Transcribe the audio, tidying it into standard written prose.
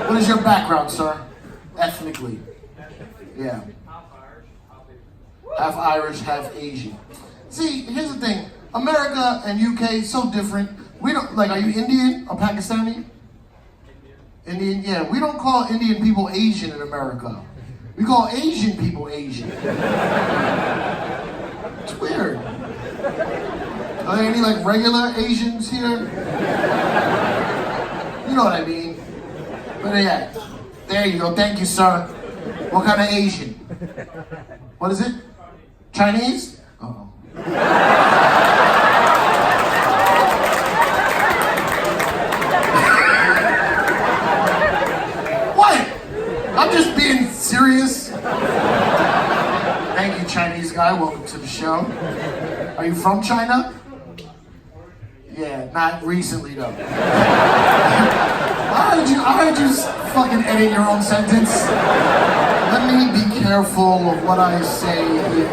What is your background, sir? Ethnically? Yeah. Half Irish, half Asian. See, here's the thing. America and UK, so different. We don't, like, are you Indian or Pakistani? Indian, yeah. We don't call Indian people Asian in America. We call Asian people Asian. It's weird. Are there any, like, regular Asians here? You know what I mean. But yeah, there you go. Thank you, sir. What kind of Asian? What is it? Chinese? Uh-oh. What? I'm just being serious. Thank you, Chinese guy. Welcome to the show. Are you from China? Yeah, not recently though. I heard you fucking edit your own sentence. Let me be careful of what I say here.